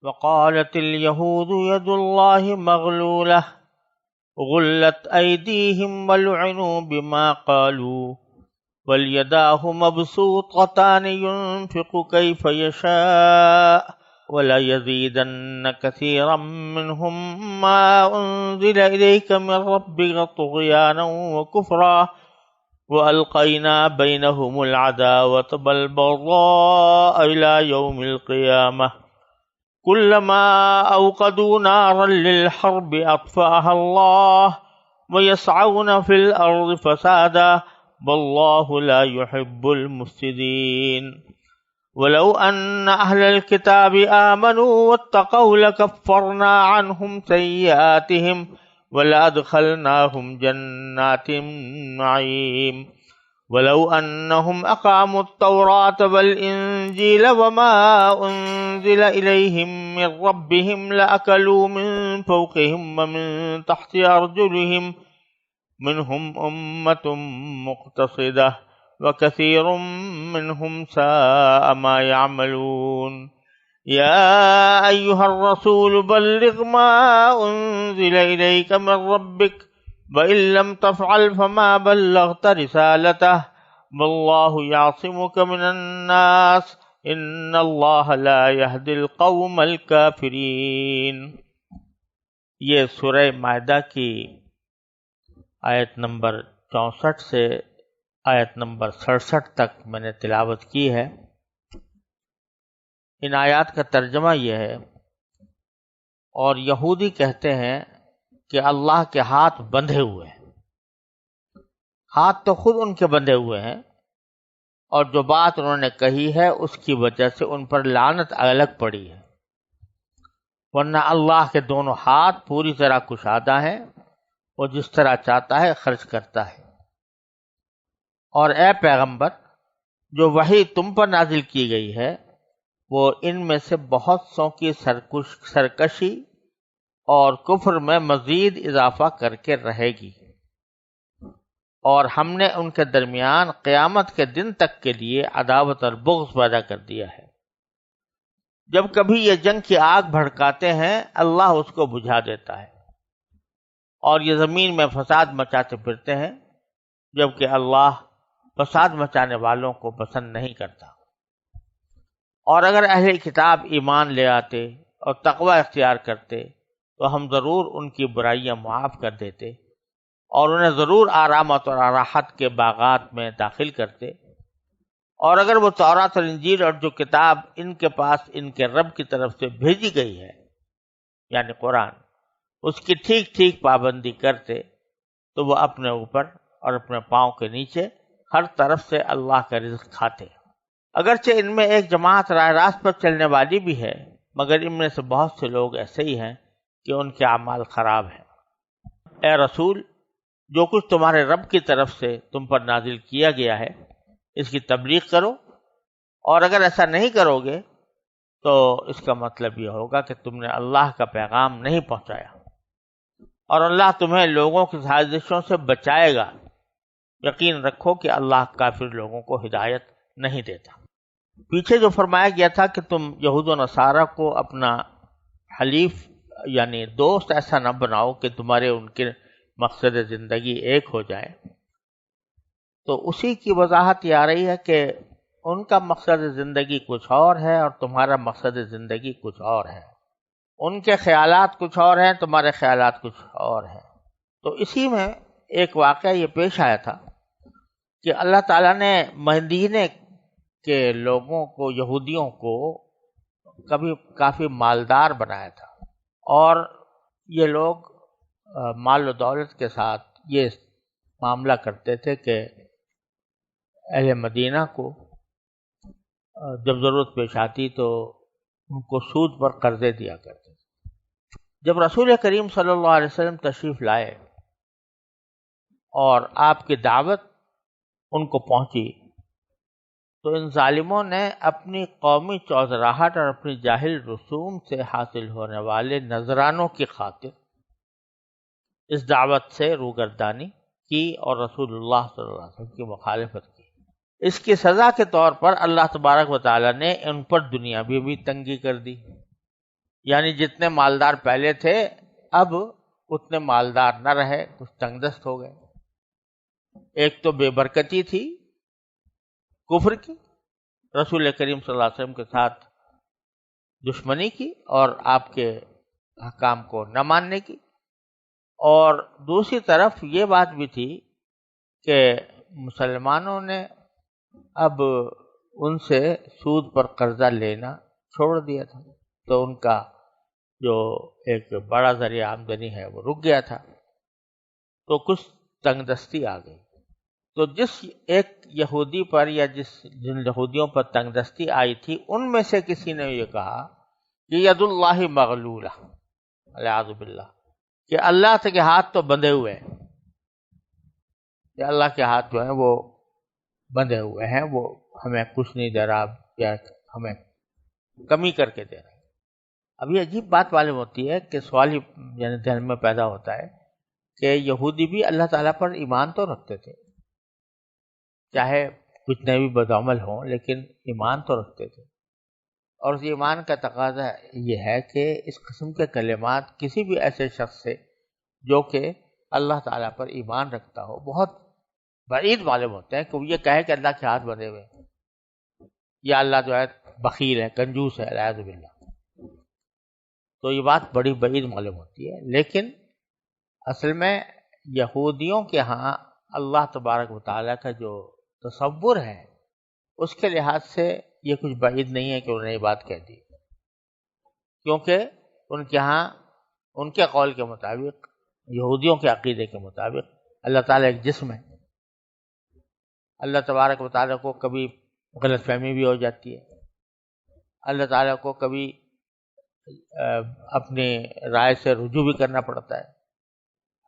وقالت اليهود يد الله مغلولة غلت أيديهم ولعنوا بما قالوا بل يداه مبسوطتان ينفق كيف يشاء ولا يزيدن كثيرا منهم ما أنزل إليك من ربك طغيانا وكفرا وألقينا بينهم العداوة والبغضاء إلى يوم القيامة كلما أوقدوا نارا للحرب أطفأها الله ويسعون في الأرض فسادا والله لا يحب المفسدين ولو أن أهل الكتاب آمنوا واتقوا لكفرنا عنهم سيئاتهم ولأدخلناهم جنات النعيم ولو أنهم أقاموا التوراة والإنجيل وما أنزل إليهم من ربهم لأكلوا من فوقهم ومن تحت أرجلهم منهم أمة مقتصدة وكثير منهم ساء ما يعملون يا أيها الرسول بلغ ما أنزل إليك من ربك وإن لم تفعل فما بلغت رسالته والله يعصمك من الناس إن الله لا يهدي القوم الكافرين۔ یہ سورہ مائدہ کی آیت نمبر 64 سے آیت نمبر 67 تک میں نے تلاوت کی ہے۔ ان آیات کا ترجمہ یہ ہے، اور یہودی کہتے ہیں کہ اللہ کے ہاتھ بندھے ہوئے ہیں۔ ہاتھ تو خود ان کے بندھے ہوئے ہیں، اور جو بات انہوں نے کہی ہے اس کی وجہ سے ان پر لعنت الگ پڑی ہے، ورنہ اللہ کے دونوں ہاتھ پوری طرح کشادہ ہیں، وہ جس طرح چاہتا ہے خرچ کرتا ہے۔ اور اے پیغمبر، جو وحی تم پر نازل کی گئی ہے وہ ان میں سے بہت سو کی سرکشی اور کفر میں مزید اضافہ کر کے رہے گی، اور ہم نے ان کے درمیان قیامت کے دن تک کے لیے عداوت اور بغض پیدا کر دیا ہے۔ جب کبھی یہ جنگ کی آگ بھڑکاتے ہیں اللہ اس کو بجھا دیتا ہے، اور یہ زمین میں فساد مچاتے پھرتے ہیں، جبکہ اللہ فساد مچانے والوں کو پسند نہیں کرتا۔ اور اگر اہل کتاب ایمان لے آتے اور تقوی اختیار کرتے تو ہم ضرور ان کی برائیاں معاف کر دیتے، اور انہیں ضرور آرامت اور راحت کے باغات میں داخل کرتے۔ اور اگر وہ تورات اور انجیل اور جو کتاب ان کے پاس ان کے رب کی طرف سے بھیجی گئی ہے یعنی قرآن، اس کی ٹھیک ٹھیک پابندی کرتے تو وہ اپنے اوپر اور اپنے پاؤں کے نیچے ہر طرف سے اللہ کا رزق کھاتے۔ اگرچہ ان میں ایک جماعت راہ راست پر چلنے والی بھی ہے، مگر ان میں سے بہت سے لوگ ایسے ہی ہیں کہ ان کے اعمال خراب ہیں۔ اے رسول، جو کچھ تمہارے رب کی طرف سے تم پر نازل کیا گیا ہے اس کی تبلیغ کرو، اور اگر ایسا نہیں کرو گے تو اس کا مطلب یہ ہوگا کہ تم نے اللہ کا پیغام نہیں پہنچایا، اور اللہ تمہیں لوگوں کی سازشوں سے بچائے گا۔ یقین رکھو کہ اللہ کافر لوگوں کو ہدایت نہیں دیتا۔ پیچھے جو فرمایا گیا تھا کہ تم یہود و نصارہ کو اپنا حلیف یعنی دوست ایسا نہ بناؤ کہ تمہارے ان کے مقصد زندگی ایک ہو جائے، تو اسی کی وضاحت یہ آ رہی ہے کہ ان کا مقصد زندگی کچھ اور ہے اور تمہارا مقصد زندگی کچھ اور ہے۔ ان کے خیالات کچھ اور ہیں، تمہارے خیالات کچھ اور ہیں۔ تو اسی میں ایک واقعہ یہ پیش آیا تھا کہ اللہ تعالیٰ نے مدینے کے لوگوں کو، یہودیوں کو کبھی کافی مالدار بنایا تھا، اور یہ لوگ مال و دولت کے ساتھ یہ معاملہ کرتے تھے کہ اہل مدینہ کو جب ضرورت پیش آتی تو ان کو سود پر قرضے دیا کرتے تھے۔ جب رسول کریم صلی اللہ علیہ وسلم تشریف لائے اور آپ کی دعوت ان کو پہنچی تو ان ظالموں نے اپنی قومی چوزراہٹ اور اپنی جاہل رسوم سے حاصل ہونے والے نذرانوں کی خاطر اس دعوت سے روگردانی کی اور رسول اللہ صلی اللہ علیہ وسلم کی مخالفت کی۔ اس کی سزا کے طور پر اللہ تبارک و تعالیٰ نے ان پر دنیاوی بھی تنگی کر دی، یعنی جتنے مالدار پہلے تھے اب اتنے مالدار نہ رہے، کچھ تنگ دست ہو گئے۔ ایک تو بے برکتی تھی کفر کی، رسول کریم صلی اللہ علیہ وسلم کے ساتھ دشمنی کی اور آپ کے احکام کو نہ ماننے کی، اور دوسری طرف یہ بات بھی تھی کہ مسلمانوں نے اب ان سے سود پر قرضہ لینا چھوڑ دیا تھا، تو ان کا جو ایک بڑا ذریعہ آمدنی ہے وہ رک گیا تھا، تو کچھ تنگ دستی آ گئی۔ تو جس ایک یہودی پر یا جن یہودیوں پر تنگ دستی آئی تھی، ان میں سے کسی نے یہ کہا کہ ید اللہ مغلولہ، والعیاذ باللہ، کہ اللہ کے ہاتھ تو بندھے ہوئے ہیں، کہ اللہ کے ہاتھ جو ہیں وہ بندھے ہوئے ہیں، وہ ہمیں کچھ نہیں دے رہا یا ہمیں کمی کر کے دے رہا ہے۔ اب یہ عجیب بات معلوم ہوتی ہے کہ سوال ہی یعنی ذہن میں پیدا ہوتا ہے کہ یہودی بھی اللہ تعالیٰ پر ایمان تو رکھتے تھے، چاہے کتنے بھی بدعمل ہوں لیکن ایمان تو رکھتے تھے، اور اس ایمان کا تقاضا یہ ہے کہ اس قسم کے کلمات کسی بھی ایسے شخص سے جو کہ اللہ تعالیٰ پر ایمان رکھتا ہو بہت بعید معلوم ہوتے ہیں، کہ وہ یہ کہے کہ اللہ کے ہاتھ بندھے ہوئے ہیں، یا اللہ جو ہے بخیل ہے، کنجوس ہے، والعیاذ باللہ، تو یہ بات بڑی بعید معلوم ہوتی ہے۔ لیکن اصل میں یہودیوں کے ہاں اللہ تبارک و تعالیٰ کا جو تصور ہے اس کے لحاظ سے یہ کچھ بعید نہیں ہے کہ انہوں نے یہ بات کہہ دی، کیونکہ ان کے ہاں ان کے قول کے مطابق، یہودیوں کے عقیدے کے مطابق، اللہ تعالیٰ ایک جسم ہے۔ اللہ تبارک و تعالیٰ کو کبھی غلط فہمی بھی ہو جاتی ہے، اللہ تعالیٰ کو کبھی اپنی رائے سے رجوع بھی کرنا پڑتا ہے،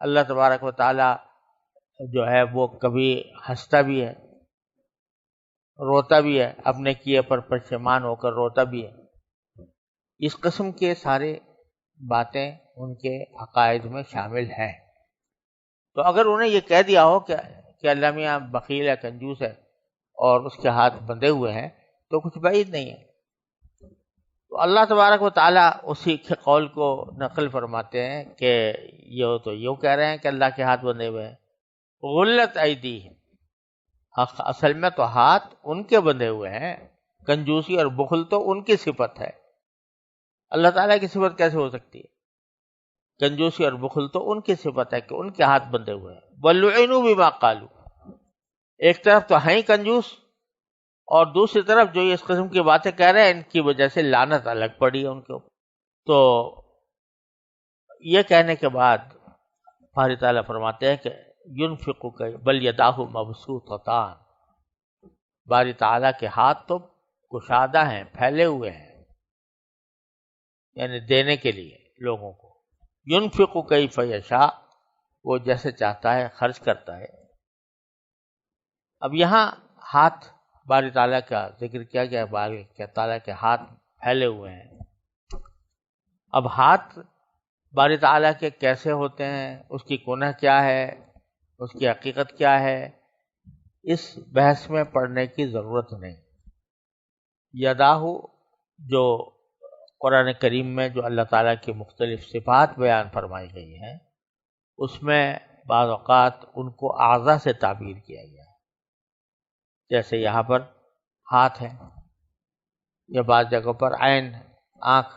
اللہ تبارک و تعالیٰ جو ہے وہ کبھی ہنستا بھی ہے، روتا بھی ہے، اپنے کیے پر پشیمان ہو کر روتا بھی ہے۔ اس قسم کے سارے باتیں ان کے عقائد میں شامل ہیں۔ تو اگر انہیں یہ کہہ دیا ہو کہ اللہ میاں بخیل ہے، کنجوس ہے اور اس کے ہاتھ بندھے ہوئے ہیں، تو کچھ بعید نہیں ہے۔ تو اللہ تبارک و تعالیٰ اسی کے قول کو نقل فرماتے ہیں کہ یہ تو یوں کہہ رہے ہیں کہ اللہ کے ہاتھ بندھے ہوئے ہیں، غلت ایدیہم، اصل میں تو ہاتھ ان کے بندھے ہوئے ہیں، کنجوسی اور بخل تو ان کی صفت ہے، اللہ تعالیٰ کی صفت کیسے ہو سکتی ہے؟ کنجوسی اور بخل تو ان کی صفت ہے کہ ان کے ہاتھ بندھے ہوئے ہیں۔ وَلُعِنُوا بِمَا قَالُوا، ایک طرف تو ہیں ہی کنجوس، اور دوسری طرف جو یہ اس قسم کی باتیں کہہ رہے ہیں ان کی وجہ سے لعنت الگ پڑی ہے ان کے اوپر۔ تو یہ کہنے کے بعد باری تعالیٰ فرماتے ہیں کہ ينفق بل یداہ مبسوطتان، باری تعالیٰ کے ہاتھ تو کشادہ ہیں، پھیلے ہوئے ہیں، یعنی دینے کے لیے لوگوں کو۔ ينفق کیف یشاء، وہ جیسے چاہتا ہے خرچ کرتا ہے۔ اب یہاں ہاتھ باری تعالیٰ کا ذکر کیا گیا، باری تعالیٰ کے ہاتھ پھیلے ہوئے ہیں۔ اب ہاتھ باری تعالیٰ کے کیسے ہوتے ہیں، اس کی کنہ کیا ہے، اس کی حقیقت کیا ہے، اس بحث میں پڑھنے کی ضرورت نہیں۔ یداہ جو قرآن کریم میں جو اللہ تعالیٰ کی مختلف صفات بیان فرمائی گئی ہیں، اس میں بعض اوقات ان کو اعضاء سے تعبیر کیا گیا ہے، جیسے یہاں پر ہاتھ ہے، یا بعض جگہوں پر عین، آنکھ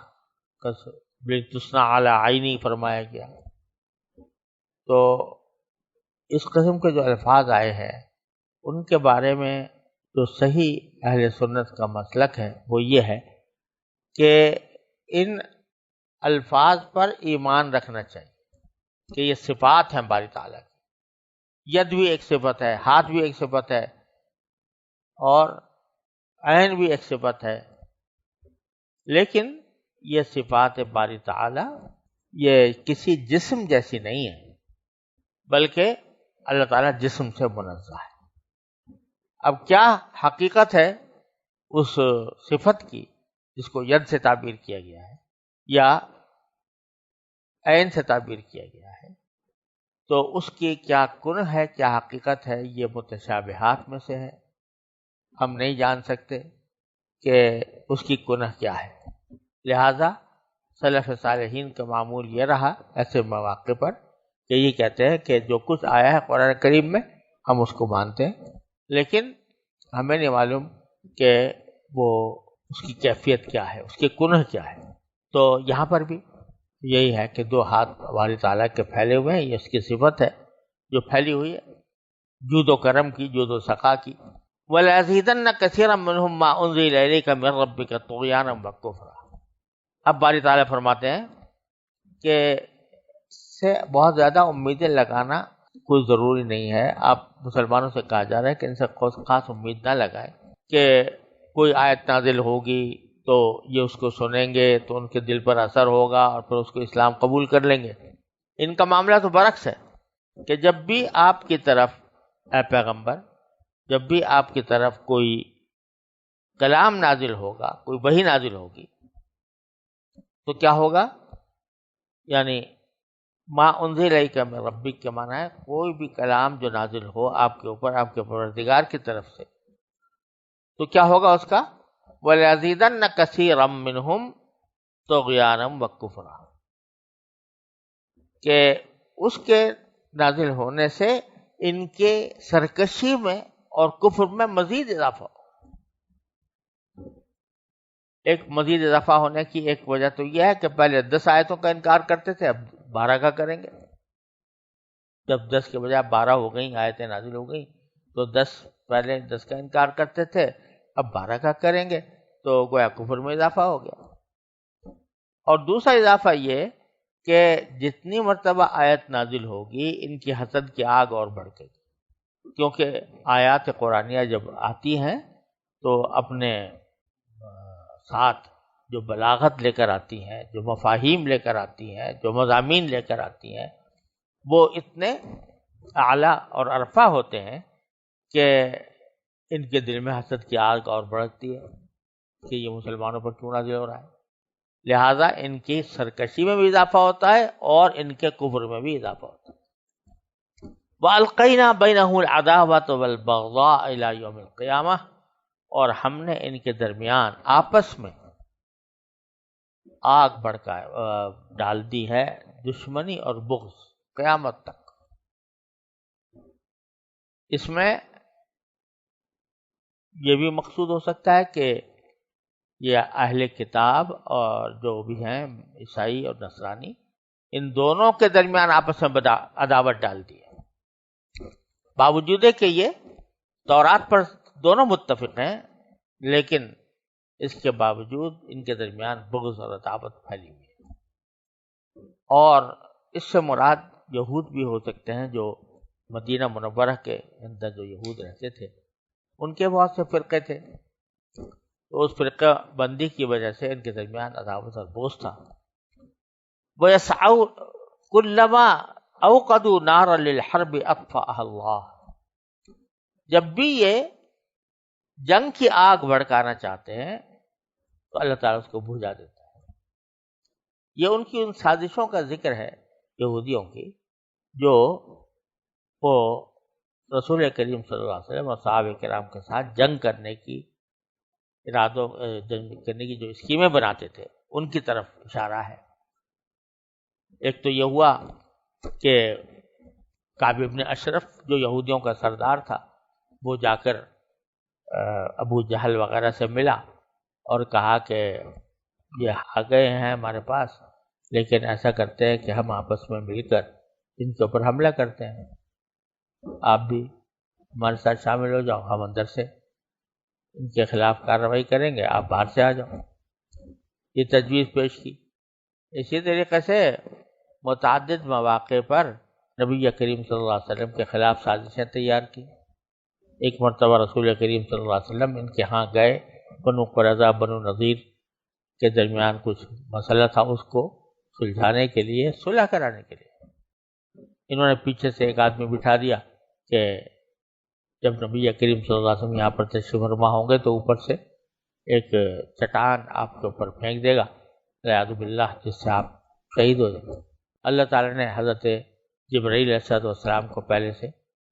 تسنا علی عینی فرمایا گیا۔ تو اس قسم کے جو الفاظ آئے ہیں ان کے بارے میں جو صحیح اہل سنت کا مسلک ہے وہ یہ ہے کہ ان الفاظ پر ایمان رکھنا چاہیے کہ یہ صفات ہیں باری تعالیٰ کی۔ ید بھی ایک صفت ہے، ہاتھ بھی ایک صفت ہے، اور عین بھی ایک صفت ہے، لیکن یہ صفات باری تعالیٰ یہ کسی جسم جیسی نہیں ہے، بلکہ اللہ تعالیٰ جسم سے منزہ ہے۔ اب کیا حقیقت ہے اس صفت کی جس کو ید سے تعبیر کیا گیا ہے یا عین سے تعبیر کیا گیا ہے، تو اس کی کیا کنہ ہے، کیا حقیقت ہے، یہ متشابہات میں سے ہے، ہم نہیں جان سکتے کہ اس کی کنہ کیا ہے۔ لہذا سلف صالحین کا معمول یہ رہا ایسے مواقع پر کہ یہ کہتے ہیں کہ جو کچھ آیا ہے قرآن کریم میں ہم اس کو مانتے ہیں، لیکن ہمیں نہیں معلوم کہ وہ اس کی کیفیت کیا ہے، اس کے کنہ کیا ہے۔ تو یہاں پر بھی یہی ہے کہ دو ہاتھ باری تعالیٰ کے پھیلے ہوئے ہیں، یہ اس کی صفت ہے جو پھیلی ہوئی ہے، جود و کرم کی، جود و سخا کی۔ وَلَيَزِيدَنَّ كَثِيرًا مِّنْهُمْ مَا أُنزِلَ إِلَيْكَ مِن رَّبِّكَ طُغْيَانًا وَكُفْرًا۔ اب باری تعالیٰ فرماتے ہیں کہ سے بہت زیادہ امیدیں لگانا کوئی ضروری نہیں ہے۔ آپ مسلمانوں سے کہا جا رہا ہے کہ ان سے خاص امید نہ لگائیں کہ کوئی آیت نازل ہوگی تو یہ اس کو سنیں گے تو ان کے دل پر اثر ہوگا اور پھر اس کو اسلام قبول کر لیں گے۔ ان کا معاملہ تو برعکس ہے کہ جب بھی آپ کی طرف اے پیغمبر، جب بھی آپ کی طرف کوئی کلام نازل ہوگا، کوئی وحی نازل ہوگی تو کیا ہوگا؟ یعنی ما انزل الیک من ربک کے معنی ہے کوئی بھی کلام جو نازل ہو آپ کے اوپر آپ کے پروردگار کی طرف سے، تو کیا ہوگا اس کا؟ وَلَيَزِيدَنَّ كَثِيرًا مِّنْهُمْ طُغْيَانًا وَكُفْرًا، کہ اس کے نازل ہونے سے ان کے سرکشی میں اور کفر میں مزید اضافہ ہو۔ ایک مزید اضافہ ہونے کی ایک وجہ تو یہ ہے کہ پہلے 10 آیتوں کا انکار کرتے تھے، اب 12 کا کریں گے۔ جب 10 کے بجائے 12 ہو گئیں، آیتیں نازل ہو گئیں، تو پہلے 10 کا انکار کرتے تھے، اب 12 کا کریں گے، تو گویا کفر میں اضافہ ہو گیا۔ اور دوسرا اضافہ یہ کہ جتنی مرتبہ آیت نازل ہوگی ان کی حسد کی آگ اور بڑھ گئی، کیونکہ آیات قرآنیہ جب آتی ہیں تو اپنے ساتھ جو بلاغت لے کر آتی ہیں، جو مفاہیم لے کر آتی ہیں، جو مضامین لے کر آتی ہیں، وہ اتنے اعلیٰ اور عرفہ ہوتے ہیں کہ ان کے دل میں حسد کی آگ اور بڑھتی ہے کہ یہ مسلمانوں پر کیوں نازل ہو رہا ہے، لہٰذا ان کی سرکشی میں بھی اضافہ ہوتا ہے اور ان کے کفر میں بھی اضافہ ہوتا ہے۔ وَأَلْقَيْنَا بَيْنَهُمُ الْعَدَاوَةَ وَالْبَغْضَاءَ إِلَىٰ يَوْمِ الْقِيَامَةِ، اور ہم نے ان کے درمیان آپس میں آگ بھڑکا ڈال دی ہے، دشمنی اور بغض قیامت تک۔ اس میں یہ بھی مقصود ہو سکتا ہے کہ یہ اہل کتاب اور جو بھی ہیں عیسائی اور نصرانی، ان دونوں کے درمیان آپس میں عداوت ڈال دی ہے، باوجود کہ یہ تورات پر دونوں متفق ہیں، لیکن اس کے باوجود ان کے درمیان بغض اور عداوت پھیلی ہوئی ہے۔ اور اس سے مراد یہود بھی ہو سکتے ہیں، جو مدینہ منورہ کے اندر جو یہود رہتے تھے ان کے بہت سے فرقے تھے، تو اس فرقہ بندی کی وجہ سے ان کے درمیان عداوت اور بغض تھا۔ وَيَسْعَوْا كُلَّمَا أَوْقَدُوا نَارًا لِلْحَرْبِ أَطْفَأَهَا اللَّهُ، جب بھی یہ جنگ کی آگ بھڑکانا چاہتے ہیں تو اللہ تعالیٰ اس کو بجھا دیتا ہے۔ یہ ان کی ان سازشوں کا ذکر ہے یہودیوں کی، جو وہ رسول کریم صلی اللہ علیہ وسلم اور صحابہ کرام کے ساتھ جنگ کرنے کی جنگ کرنے کی جو اسکیمیں بناتے تھے ان کی طرف اشارہ ہے۔ ایک تو یہ ہوا کہ کعب بن اشرف جو یہودیوں کا سردار تھا، وہ جا کر ابو جہل وغیرہ سے ملا اور کہا کہ یہ آ گئے ہیں ہمارے پاس، لیکن ایسا کرتے ہیں کہ ہم آپس میں مل کر ان کے اوپر حملہ کرتے ہیں، آپ بھی ہمارے ساتھ شامل ہو جاؤ، ہم اندر سے ان کے خلاف کارروائی کریں گے، آپ باہر سے آ جاؤ۔ یہ تجویز پیش کی۔ اسی طریقے سے متعدد مواقع پر نبی کریم صلی اللہ علیہ وسلم کے خلاف سازشیں تیار کی۔ ایک مرتبہ رسول کریم صلی اللہ علیہ وسلم ان کے ہاں گئے، بنو قریظہ بنو نذیر کے درمیان کچھ مسئلہ تھا، اس کو سلجھانے کے لیے، صلح کرانے کے لیے انہوں نے پیچھے سے ایک آدمی بٹھا دیا کہ جب نبی کریم صلی اللہ علیہ وسلم یہاں پر تشریف فرما ہوں گے تو اوپر سے ایک چٹان آپ کے اوپر پھینک دے گا، والعیاذ باللہ، جس سے آپ شہید ہو جائیں گے۔ اللہ تعالیٰ نے حضرت جبرائیل علیہ السلام کو پہلے سے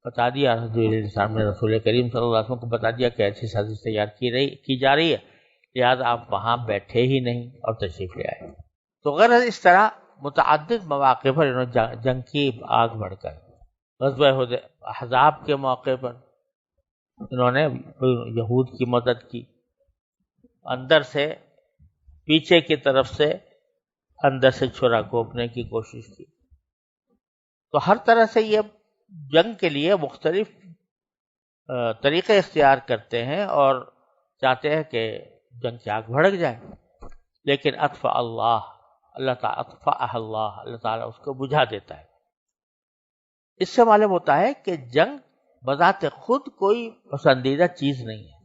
بتا دیا، حضرت جبرائیل علیہ السلام نے رسول کریم صلی اللہ علیہ وسلم کو بتا دیا کہ ایسی سازش تیار کی جا رہی ہے، لہٰذا آپ وہاں بیٹھے ہی نہیں اور تشریف لے آئے۔ تو غرض اس طرح متعدد مواقع پر انہوں نے جنگ کی آگ بڑھ کر، غزوہ احزاب کے موقع پر انہوں نے یہود کی مدد کی، اندر سے پیچھے کی طرف سے اندر سے چھرا گھونپنے کی کوشش کی. تو ہر طرح سے یہ جنگ کے لیے مختلف طریقے اختیار کرتے ہیں اور چاہتے ہیں کہ جنگ کی آگ بھڑک جائے، لیکن اطفأ اللہ تعالیٰ اس کو بجھا دیتا ہے. اس سے معلوم ہوتا ہے کہ جنگ بذات خود کوئی پسندیدہ چیز نہیں ہے.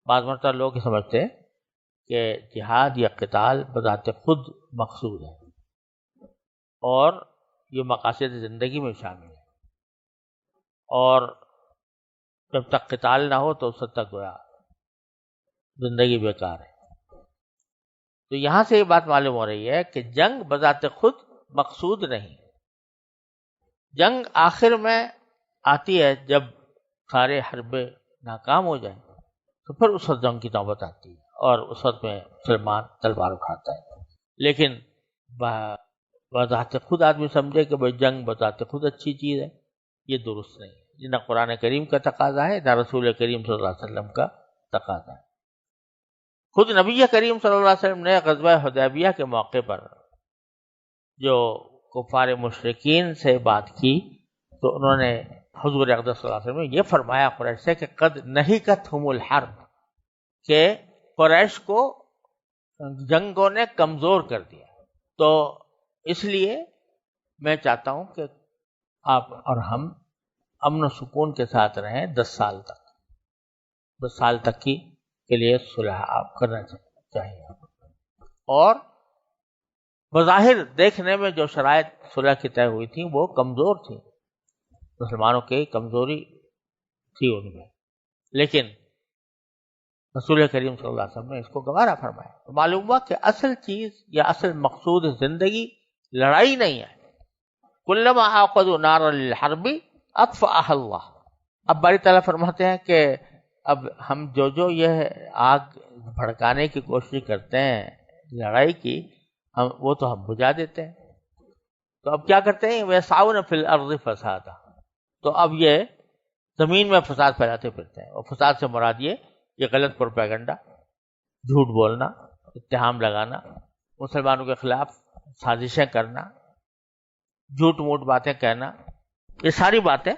بعض مرتبہ لوگ سمجھتے ہیں کہ جہاد یا قتال بذات خود مقصود ہے اور یہ مقاصد زندگی میں شامل ہے، اور جب تک قتال نہ ہو تو اس وقت تک گویا زندگی بیکار ہے. تو یہاں سے یہ بات معلوم ہو رہی ہے کہ جنگ بذات خود مقصود نہیں. جنگ آخر میں آتی ہے جب سارے حربے ناکام ہو جائیں، تو پھر اس وقت جنگ کی نوبت آتی ہے اور اس وقت میں مسلمان تلوار اٹھاتا ہے. لیکن بذات خود آدمی سمجھے کہ بھائی جنگ بذات خود اچھی چیز ہے، یہ درست نہیں ہے. یہ نہ قرآن کریم کا تقاضا ہے، نہ رسول کریم صلی اللہ علیہ وسلم کا تقاضا ہے. خود نبی کریم صلی اللہ علیہ وسلم نے غزوہ حدیبیہ کے موقع پر جو کفار مشرکین سے بات کی تو انہوں نے حضور اقدس صلی اللہ علیہ وسلم نے یہ فرمایا قریش سے کہ قد نہکتہم الحرب، کہ قریش کو جنگوں نے کمزور کر دیا. تو اس لیے میں چاہتا ہوں کہ آپ اور ہم امن و سکون کے ساتھ رہیں 10 سال تک کے لیے صلح آپ کرنا چاہیے. اور بظاہر دیکھنے میں جو شرائط صلح کی طے ہوئی تھیں وہ کمزور تھیں، مسلمانوں کی کمزوری تھی ان میں، لیکن رسول کریم صلی اللہ علیہ وسلم نے اس کو گوارا فرمایا. تو معلوم ہوا کہ اصل چیز یا اصل مقصود زندگی لڑائی نہیں ہے. کلما عقدوا نارا للحرب اطفأها اللہ. اب باری تعالیٰ فرماتے ہیں کہ اب ہم جو یہ آگ بھڑکانے کی کوشش کرتے ہیں لڑائی کی، وہ تو ہم بجھا دیتے ہیں. تو اب کیا کرتے ہیں؟ وَيَسْعَوْنَ فِي الْأَرْضِ فَسَادًا. تو اب یہ زمین میں فساد پھیلاتے پھرتے ہیں. اور فساد سے مراد یہ غلط پروپیگنڈا، جھوٹ بولنا، اتہام لگانا، مسلمانوں کے خلاف سازشیں کرنا، جھوٹ موٹ باتیں کہنا، یہ ساری باتیں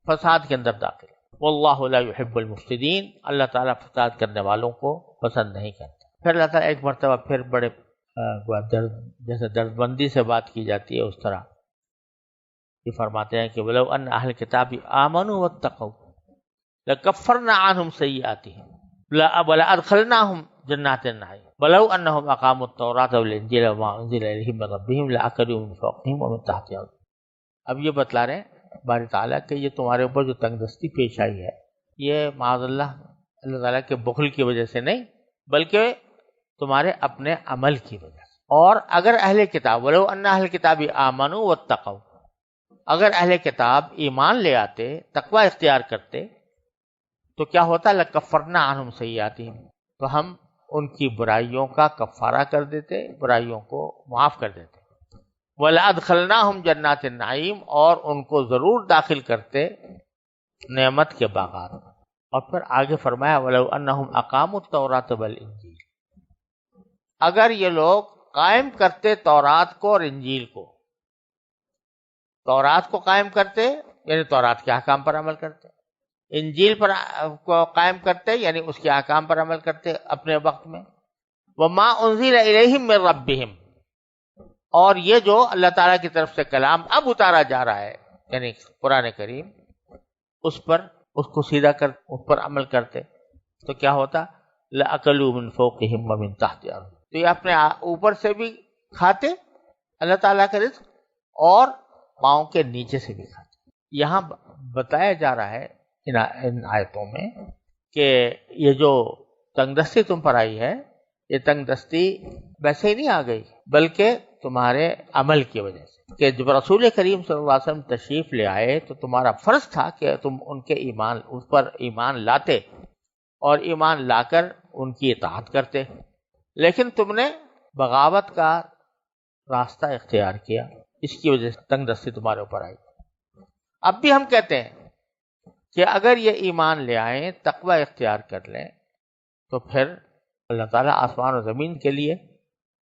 فساد کے اندر داخل. واللہ لا يحب المفسدین. اللہ تعالیٰ فساد کرنے والوں کو پسند نہیں کرتا. پھر اللہ تعالیٰ ایک مرتبہ پھر بڑے جیسے درد بندی سے بات کی جاتی ہے اس طرح یہ فرماتے ہیں کہ وَلَوْ أَنَّ أَهْلَ الْكِتَابِ آمَنُوا وَاتَّقَوْا لَكَفَّرْنَا عَنْهُمْ سَيِّئَاتِهِمْ وَلَأَدْخَلْنَاهُمْ جَنَّاتِ النَّعِيمِ وَلَوْ أَنَّهُمْ أَقَامُوا التَّوْرَاةَ وَالْإِنْجِيلَ وَمَا أُنزِلَ إِلَيْهِمْ مِنْ رَبِّهِمْ لَأَكَلُوا مِنْ فَوْقِهِمْ وَمِنْ تَحْتِ أَرْجُلِهِمْ. اب یہ بتلا رہے ہیں باری تعالیٰ کہ یہ تمہارے اوپر جو تنگ دستی پیش آئی ہے یہ معاذ اللہ تعالیٰ کے بخل کی وجہ سے نہیں بلکہ تمہارے اپنے عمل کی وجہ سے. اور اگر اہل کتاب وَلَوْ أَنَّ أَهْلَ الْكِتَابِ آمَنُوا وَاتَّقَوْا، اگر اہل کتاب ایمان لے آتے، تقوی اختیار کرتے تو کیا ہوتا؟ لَكَفَّرْنَا عَنْهُمْ سَيِّئَاتِهِمْ، تو ہم ان کی برائیوں کا کفارہ کر دیتے، برائیوں کو معاف کر دیتے. وَلَأَدْخَلْنَاهُمْ جَنَّاتِ النَّعِيمِ، اور ان کو ضرور داخل کرتے نعمت کے باغات. اور پھر آگے فرمایا وَلَوْ أَنَّهُمْ أَقَامُوا التَّوْرَاةَ وَالْإِنْجِيلَ، اگر یہ لوگ قائم کرتے تورات کو اور انجیل کو. تورات کو قائم کرتے یعنی تورات کے احکام پر عمل کرتے، انجیل پر کو قائم کرتے یعنی اس کے احکام پر عمل کرتے اپنے وقت میں. وَمَا أُنزِلَ إِلَيْهِمْ مِنْ رَبِّهِمْ، اور یہ جو اللہ تعالیٰ کی طرف سے کلام اب اتارا جا رہا ہے یعنی قرآن کریم، اس کو سیدھا کر اس پر عمل کرتے تو کیا ہوتا؟ لَأَكَلُوا مِنْ فَوْقِهِمْ وَمِنْ تَحْتِ أَرْجُلِهِمْ، تو یہ اپنے اوپر سے بھی کھاتے اللہ تعالیٰ کا رزق اور پاؤں کے نیچے سے بھی کھاتے. یہاں بتایا جا رہا ہے ان آیتوں میں کہ یہ جو تنگ دستی تم پر آئی ہے یہ تنگ دستی ویسے ہی نہیں آ گئی بلکہ تمہارے عمل کی وجہ سے، کہ جب رسول کریم صلی اللہ علیہ وسلم تشریف لے آئے تو تمہارا فرض تھا کہ تم ان کے اس پر ایمان لاتے اور ایمان لا کر ان کی اطاعت کرتے، لیکن تم نے بغاوت کا راستہ اختیار کیا، اس کی وجہ سے تنگ دستی تمہارے اوپر آئی۔ اب بھی ہم کہتے ہیں کہ اگر یہ ایمان لے آئیں، تقوی اختیار کر لیں، تو پھر اللہ تعالیٰ آسمان و زمین کے لیے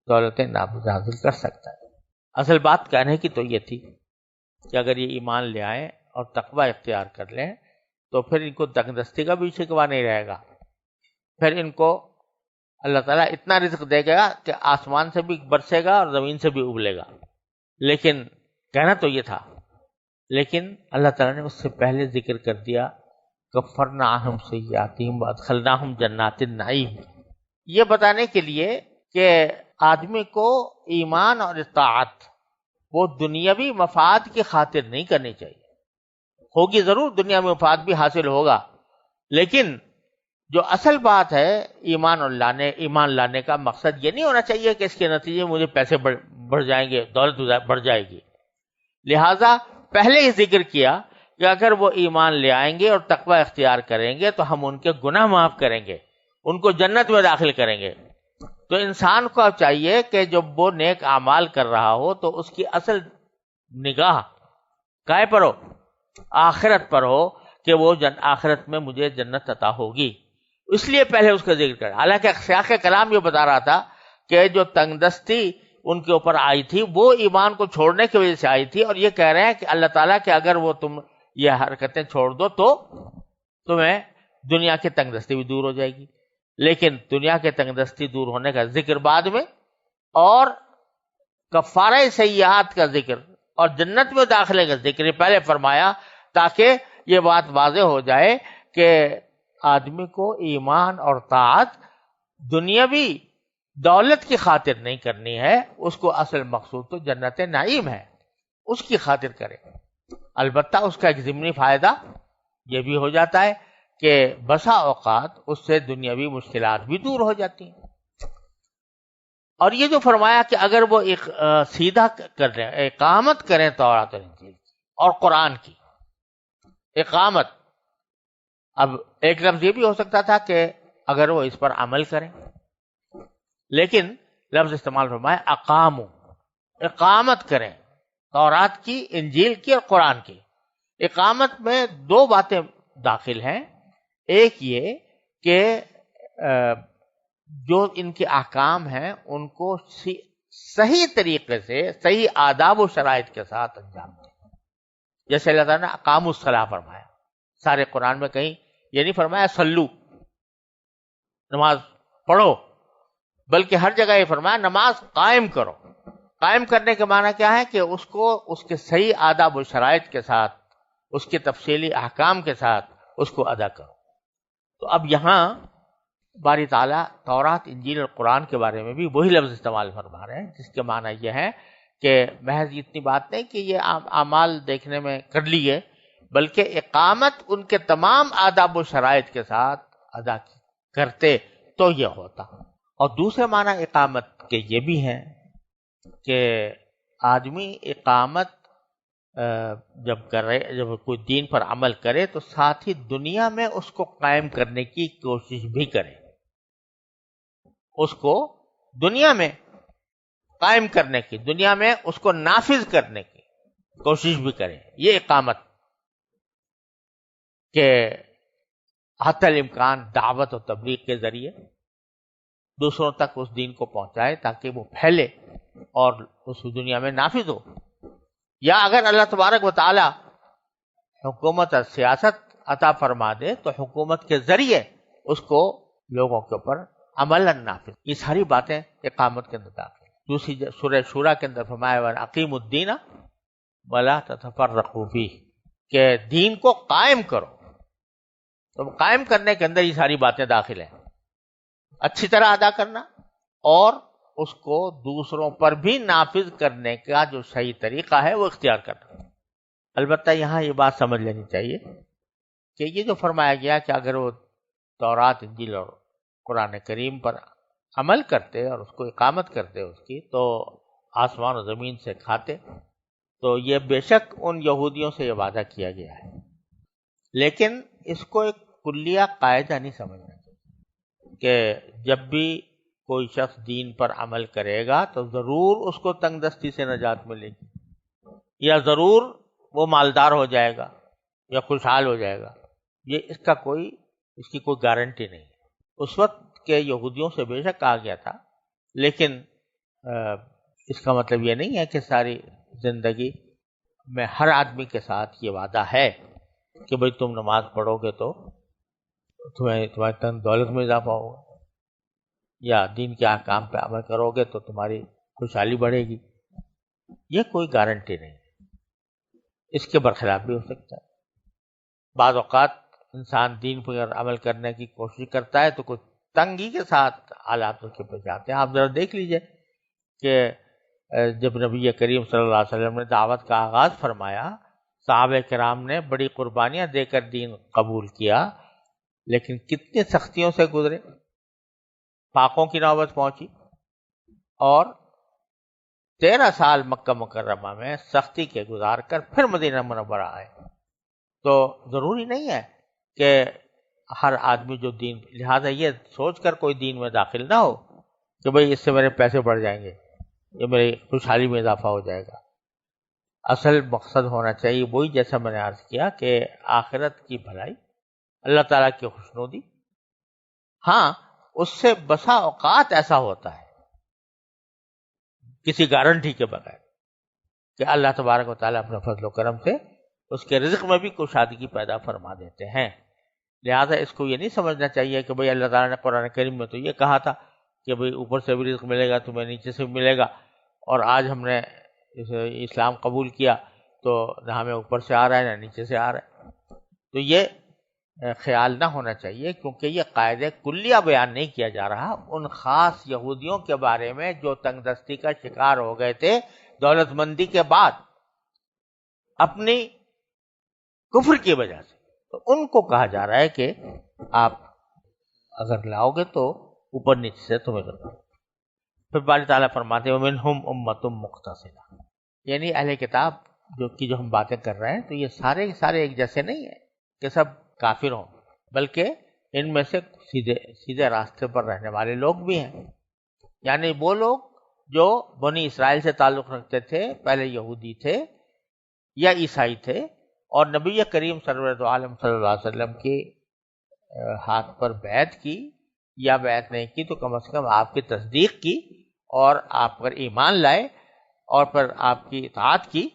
دولتیں نازل کر سکتا ہے۔ اصل بات کہنے کی تو یہ تھی کہ اگر یہ ایمان لے آئیں اور تقوی اختیار کر لیں تو پھر ان کو تنگ دستی کا بھی شکوہ نہیں رہے گا، پھر ان کو اللہ تعالیٰ اتنا رزق دے گا کہ آسمان سے بھی برسے گا اور زمین سے بھی ابلے گا۔ لیکن کہنا تو یہ تھا، لیکن اللہ تعالیٰ نے اس سے پہلے ذکر کر دیا کفرنا عنہم سیئاتہم وادخلناہم جنات النعیم، یہ بتانے کے لیے کہ آدمی کو ایمان اور اطاعت وہ دنیاوی مفاد کی خاطر نہیں کرنی چاہیے۔ ہوگی ضرور دنیا میں مفاد بھی حاصل ہوگا، لیکن جو اصل بات ہے ایمان لانے کا مقصد یہ نہیں ہونا چاہیے کہ اس کے نتیجے مجھے پیسے بڑھ جائیں گے، دولت بڑھ جائے گی۔ لہٰذا پہلے ہی ذکر کیا کہ اگر وہ ایمان لے آئیں گے اور تقوی اختیار کریں گے تو ہم ان کے گناہ معاف کریں گے، ان کو جنت میں داخل کریں گے۔ تو انسان کو چاہیے کہ جب وہ نیک اعمال کر رہا ہو تو اس کی اصل نگاہ کائے پر ہو؟ آخرت پر ہو، کہ وہ آخرت میں مجھے جنت عطا ہوگی، اس لیے پہلے اس کا ذکر کریں۔ حالانکہ سیاق کلام یہ بتا رہا تھا کہ جو تنگ دستی ان کے اوپر آئی تھی وہ ایمان کو چھوڑنے کی وجہ سے آئی تھی، اور یہ کہہ رہے ہیں کہ اللہ تعالیٰ کہ اگر وہ تم یہ حرکتیں چھوڑ دو تو تمہیں دنیا کی تنگ دستی بھی دور ہو جائے گی۔ لیکن دنیا کے تنگ دستی دور ہونے کا ذکر بعد میں، اور کفارہ سیئات کا ذکر اور جنت میں داخلے کا ذکر پہلے فرمایا، تاکہ یہ بات واضح ہو جائے کہ آدمی کو ایمان اور طاعت دنیاوی دولت کی خاطر نہیں کرنی ہے، اس کو اصل مقصود تو جنت نعیم ہے، اس کی خاطر کرے۔ البتہ اس کا ایک ضمنی فائدہ یہ بھی ہو جاتا ہے کہ بسا اوقات اس سے دنیاوی مشکلات بھی دور ہو جاتی ہیں۔ اور یہ جو فرمایا کہ اگر وہ سیدھا کر رہے ہیں، اقامت کریں تورات اور انجیل کی اور قرآن کی اقامت، اب ایک لفظ یہ بھی ہو سکتا تھا کہ اگر وہ اس پر عمل کریں، لیکن لفظ استعمال فرمایا اقامو، اقامت کریں تورات کی، انجیل کی اور قرآن کی۔ اقامت میں دو باتیں داخل ہیں، ایک یہ کہ جو ان کے احکام ہیں ان کو صحیح طریقے سے، صحیح آداب و شرائط کے ساتھ انجام دیں۔ جیسے اللہ تعالیٰ نے اقام الصلاۃ فرمایا، سارے قرآن میں کہیں یہ نہیں فرمایا صلو، نماز پڑھو، بلکہ ہر جگہ یہ فرمایا نماز قائم کرو۔ قائم کرنے کے معنی کیا ہے کہ اس کو اس کے صحیح آداب و شرائط کے ساتھ، اس کے تفصیلی احکام کے ساتھ اس کو ادا کرو۔ تو اب یہاں باری تعالیٰ تورات، انجیل اور قرآن کے بارے میں بھی وہی لفظ استعمال فرما رہے ہیں، جس کے معنی یہ ہے کہ محض اتنی بات نہیں کہ یہ اعمال دیکھنے میں کر لیے، بلکہ اقامت ان کے تمام آداب و شرائط کے ساتھ ادا کرتے تو یہ ہوتا۔ اور دوسرے معنی اقامت کے یہ بھی ہیں کہ آدمی اقامت جب کوئی دین پر عمل کرے تو ساتھ ہی دنیا میں اس کو قائم کرنے کی کوشش بھی کرے، اس کو دنیا میں قائم کرنے کی، دنیا میں اس کو نافذ کرنے کی کوشش بھی کرے۔ یہ اقامت کہ حتی الامکان دعوت و تبلیغ کے ذریعے دوسروں تک اس دین کو پہنچائے تاکہ وہ پھیلے اور اس دنیا میں نافذ ہو۔ یا اگر اللہ تبارک و تعالی حکومت اور سیاست عطا فرما دے تو حکومت کے ذریعے اس کو لوگوں کے اوپر عملاً نافذ، یہ ساری باتیں اقامت کے اندر داخل۔ دوسری سورہ شورى کے اندر فرمایا وَأَقِیمُوا الدِّینَ وَلَا تَتَفَرَّقُوا فِیہ، کہ دین کو قائم کرو۔ تو قائم کرنے کے اندر یہ ساری باتیں داخل ہیں، اچھی طرح ادا کرنا اور اس کو دوسروں پر بھی نافذ کرنے کا جو صحیح طریقہ ہے وہ اختیار کرنا۔ البتہ یہاں یہ بات سمجھ لینی چاہیے کہ یہ جو فرمایا گیا کہ اگر وہ تورات، انجیل اور قرآن کریم پر عمل کرتے اور اس کو اقامت کرتے اس کی، تو آسمان و زمین سے کھاتے، تو یہ بے شک ان یہودیوں سے یہ وعدہ کیا گیا ہے، لیکن اس کو ایک کلیہ قاعدہ نہیں سمجھنا چاہیے کہ جب بھی کوئی شخص دین پر عمل کرے گا تو ضرور اس کو تنگ دستی سے نجات ملے گی، یا ضرور وہ مالدار ہو جائے گا یا خوشحال ہو جائے گا. یہ اس کی کوئی گارنٹی نہیں ہے. اس وقت کے یہودیوں سے بے شک کہا گیا تھا، لیکن اس کا مطلب یہ نہیں ہے کہ ساری زندگی میں ہر آدمی کے ساتھ یہ وعدہ ہے کہ بھئی تم نماز پڑھو گے تو تمہارے تن دولت میں اضافہ ہوگا، یا دین کے احکام پہ عمل کرو گے تو تمہاری خوشحالی بڑھے گی. یہ کوئی گارنٹی نہیں، اس کے برخلاف بھی ہو سکتا ہے. بعض اوقات انسان دین پر عمل کرنے کی کوشش کرتا ہے تو کچھ تنگی کے ساتھ حالات اس کے پیش آتے ہیں. آپ ذرا دیکھ لیجئے کہ جب نبی کریم صلی اللہ علیہ وسلم نے دعوت کا آغاز فرمایا، صحابہ کرام نے بڑی قربانیاں دے کر دین قبول کیا، لیکن کتنی سختیوں سے گزرے. پاکوں کی نوبت پہنچی اور 13 سال مکہ مکرمہ میں سختی کے گزار کر پھر مدینہ منورہ آئے. تو ضروری نہیں ہے کہ ہر آدمی جو دین، لہذا یہ سوچ کر کوئی دین میں داخل نہ ہو کہ بھئی اس سے میرے پیسے بڑھ جائیں گے، یہ میری خوشحالی میں اضافہ ہو جائے گا. اصل مقصد ہونا چاہیے وہی جیسا میں نے عرض کیا کہ آخرت کی بھلائی، اللہ تعالیٰ کی خوشنودی. ہاں اس سے بسا اوقات ایسا ہوتا ہے کسی گارنٹی کے بغیر کہ اللہ تبارک و تعالیٰ اپنے فضل و کرم سے اس کے رزق میں بھی کشادگی پیدا فرما دیتے ہیں. لہذا اس کو یہ نہیں سمجھنا چاہیے کہ بھئی اللہ تعالیٰ نے قرآن کریم میں تو یہ کہا تھا کہ بھئی اوپر سے بھی رزق ملے گا تمہیں، نیچے سے بھی ملے گا، اور آج ہم نے اسلام قبول کیا تو نہ ہمیں اوپر سے آ رہا ہے نہ نیچے سے آ رہا ہے. تو یہ خیال نہ ہونا چاہیے، کیونکہ یہ قاعدہ کلیہ بیان نہیں کیا جا رہا ان خاص یہودیوں کے بارے میں جو تنگ دستی کا شکار ہو گئے تھے دولت مندی کے بعد اپنی کفر کی وجہ سے. تو ان کو کہا جا رہا ہے کہ آپ اگر لاؤ گے تو اوپر نیچے سے تمہیں کرنا. پھر باری تعالیٰ فرماتے ہیں وَمِنْهُمْ أُمَّةٌ مُقْتَصِدَةٌ، یعنی اہل کتاب جو ہم باتیں کر رہے ہیں تو یہ سارے ایک جیسے نہیں ہیں کہ سب کافر ہوں، بلکہ ان میں سے سیدھے راستے پر رہنے والے لوگ بھی ہیں. یعنی وہ لوگ جو بنی اسرائیل سے تعلق رکھتے تھے، پہلے یہودی تھے یا عیسائی تھے، اور نبی کریم سرور عالم صلی اللہ علیہ وسلم کے ہاتھ پر بیعت کی، یا بیعت نہیں کی تو کم از کم آپ کی تصدیق کی اور آپ پر ایمان لائے اور پھر آپ کی اطاعت کی،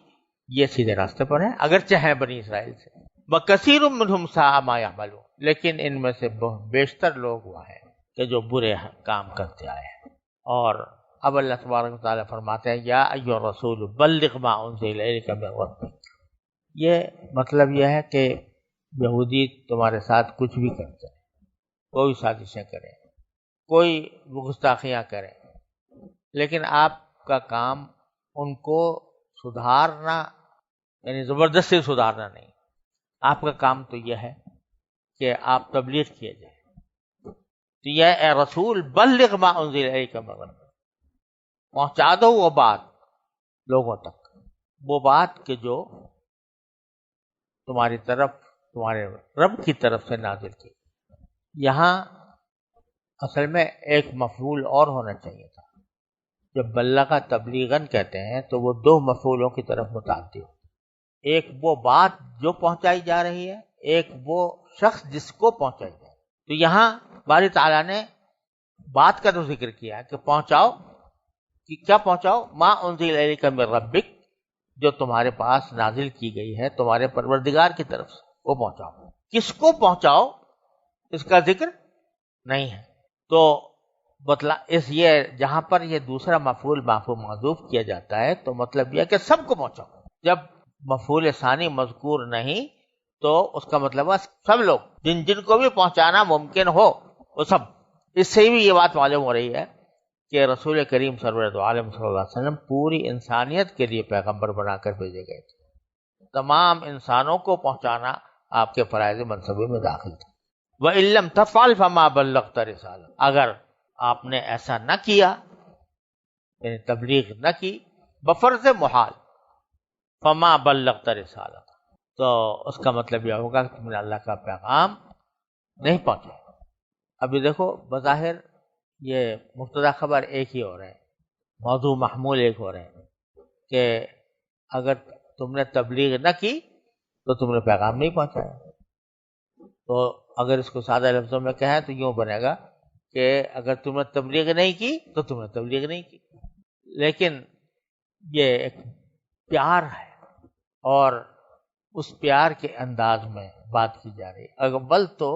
یہ سیدھے راستے پر ہیں اگرچہ ہیں بنی اسرائیل سے. وَكَثِيرٌ مِّنْهُمْ سَاءَ مَا يَعْمَلُونَ، لیکن ان میں سے بیشتر لوگ وہ ہیں کہ جو برے کام کرتے آئے ہیں. اور اب اللہ تبارک و تعالیٰ فرماتے ہیں یا ایھا الرسول بلغ ما انزل الیک من ربک. یہ مطلب یہ ہے کہ یہودی تمہارے ساتھ کچھ بھی کرتے ہیں، کوئی سازشیں کریں، کوئی گستاخیاں کریں، لیکن آپ کا کام ان کو سدھارنا، یعنی زبردستی سدھارنا نہیں. آپ کا کام تو یہ ہے کہ آپ تبلیغ کیے جائیں. تو یہ اے رسول بلغ ما انزل الیک من ربک، پہنچا دو وہ بات لوگوں تک، وہ بات کہ جو تمہاری طرف، تمہارے رب کی طرف سے نازل کی. یہاں اصل میں ایک مفعول اور ہونا چاہیے تھا. جب بلغ تبلیغاً کہتے ہیں تو وہ دو مفعولوں کی طرف متعدی ہو، ایک وہ بات جو پہنچائی جا رہی ہے، ایک وہ شخص جس کو پہنچائی جائے. تو یہاں باری تعالیٰ نے بات کا تو ذکر کیا کہ پہنچاؤ، کہ کیا پہنچاؤ؟ ما انزل الیک من ربک، جو تمہارے پاس نازل کی گئی ہے تمہارے پروردگار کی طرف سے، وہ پہنچاؤ. کس کو پہنچاؤ اس کا ذکر نہیں ہے. تو یہ جہاں پر یہ دوسرا مفعول محذوف کیا جاتا ہے تو مطلب یہ کہ سب کو پہنچاؤ. جب مفعول ثانی مذکور نہیں تو اس کا مطلب ہے سب لوگ، جن کو بھی پہنچانا ممکن ہو وہ سب. اس سے بھی یہ بات معلوم ہو رہی ہے کہ رسول کریم سرور عالم صلی اللہ علیہ وسلم پوری انسانیت کے لیے پیغمبر بنا کر بھیجے گئے تھے. تمام انسانوں کو پہنچانا آپ کے فرائض منصبے میں داخل تھا. وَإِن لَّمْ تَفْعَلْ فَمَا بَلَّغْتَ رِسَالَتَهُ، اگر آپ نے ایسا نہ کیا، یعنی تبلیغ نہ کی بفرض محال، فَمَا بَلَّغْتَ رِسَالَتَهُ، تو اس کا مطلب یہ ہوگا کہ تم نے اللہ کا پیغام نہیں پہنچایا. ابھی دیکھو بظاہر یہ مبتدا خبر ایک ہی ہو رہے ہیں، موضوع محمول ایک ہو رہے ہیں کہ اگر تم نے تبلیغ نہ کی تو تم نے پیغام نہیں پہنچایا. تو اگر اس کو سادہ لفظوں میں کہیں تو یوں بنے گا کہ اگر تم نے تبلیغ نہیں کی تو تم نے تبلیغ نہیں کی. لیکن یہ ایک پیار ہے اور اس پیار کے انداز میں بات کی جا رہی ہے. اول تو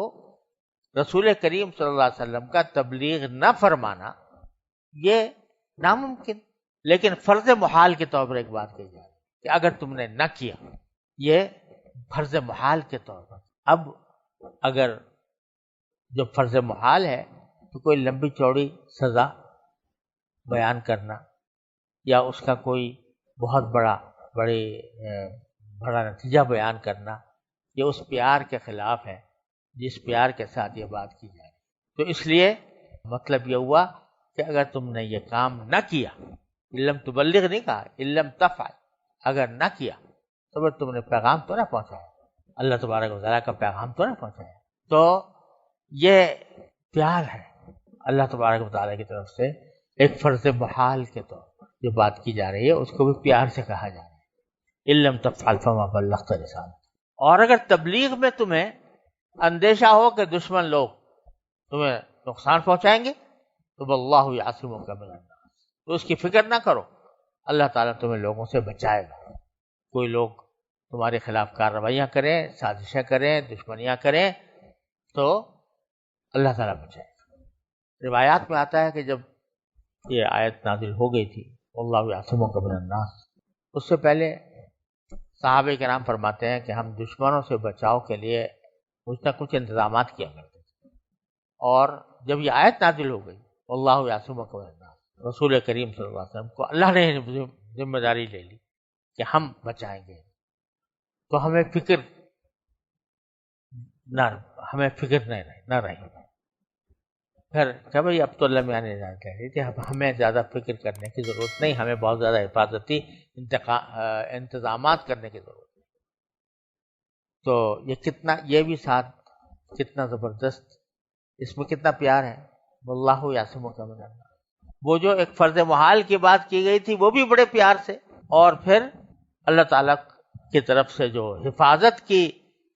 رسول کریم صلی اللہ علیہ وسلم کا تبلیغ نہ فرمانا یہ ناممکن، لیکن فرض محال کے طور پر ایک بات کہی جا رہی ہے کہ اگر تم نے نہ کیا، یہ فرض محال کے طور پر. اب اگر جو فرض محال ہے تو کوئی لمبی چوڑی سزا بیان کرنا یا اس کا کوئی بہت بڑا نتیجہ بیان کرنا، یہ اس پیار کے خلاف ہے جس پیار کے ساتھ یہ بات کی جائے. تو اس لیے مطلب یہ ہوا کہ اگر تم نے یہ کام نہ کیا، علم تبلغ نہیں کہا، علم تفعل، اگر نہ کیا تو پھر تم نے پیغام تو نہ پہنچایا، اللہ تبارک و تعالیٰ کا پیغام تو نہ پہنچایا. تو یہ پیار ہے اللہ تبارک و تعالیٰ کی طرف سے ایک فرض محال کے طور پر جو بات کی جا رہی ہے اس کو بھی پیار سے کہا جا رہا ہے. علم تفعل فما بلغت رسالت. اور اگر تبلیغ میں تمہیں اندیشہ ہو کہ دشمن لوگ تمہیں نقصان پہنچائیں گے تو واللہ یعصمک من الناس، تو اس کی فکر نہ کرو، اللہ تعالیٰ تمہیں لوگوں سے بچائے گا. کوئی لوگ تمہارے خلاف کارروائیاں کریں، سازشیں کریں، دشمنیاں کریں تو اللہ تعالیٰ بچائے گا. روایات میں آتا ہے کہ جب یہ آیت نازل ہو گئی تھی واللہ یعصمک من الناس، اس سے پہلے صحابہ کرام فرماتے ہیں کہ ہم دشمنوں سے بچاؤ کے لیے کچھ نہ کچھ انتظامات کیا کرتے تھے. اور جب یہ آیت نازل ہو گئی واللہ یعصمک من الناس، رسول کریم صلی اللہ علیہ وسلم کو اللہ نے ذمہ داری لے لی کہ ہم بچائیں گے. تو ہمیں فکر نہ رہی. پھر کہ بھائی اب تو اللہ میاں نے کہہ رہی تھی ہمیں زیادہ فکر کرنے کی ضرورت نہیں، ہمیں بہت زیادہ حفاظتی انتظامات کرنے کی ضرورت نہیں. تو یہ بھی ساتھ کتنا زبردست، اس میں کتنا پیار ہے. واللہ یعصمک من الناس، وہ جو ایک فرض محال کی بات کی گئی تھی وہ بھی بڑے پیار سے، اور پھر اللہ تعالیٰ کی طرف سے جو حفاظت کی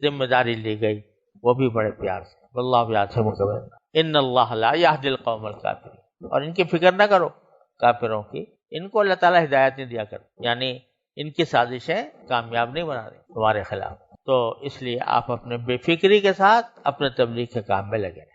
ذمہ داری لی گئی وہ بھی بڑے پیار سے. واللہ یعصمک من الناس ان اللہ لا یہدی القوم الکافرین. اور ان کی فکر نہ کرو کافروں کی، ان کو اللہ تعالیٰ ہدایت نہیں دیا کرتا، یعنی ان کی سازشیں کامیاب نہیں بنا رہی تمہارے خلاف. تو اس لیے آپ اپنے بے فکری کے ساتھ اپنے تبلیغ کے کام میں لگے رہیں.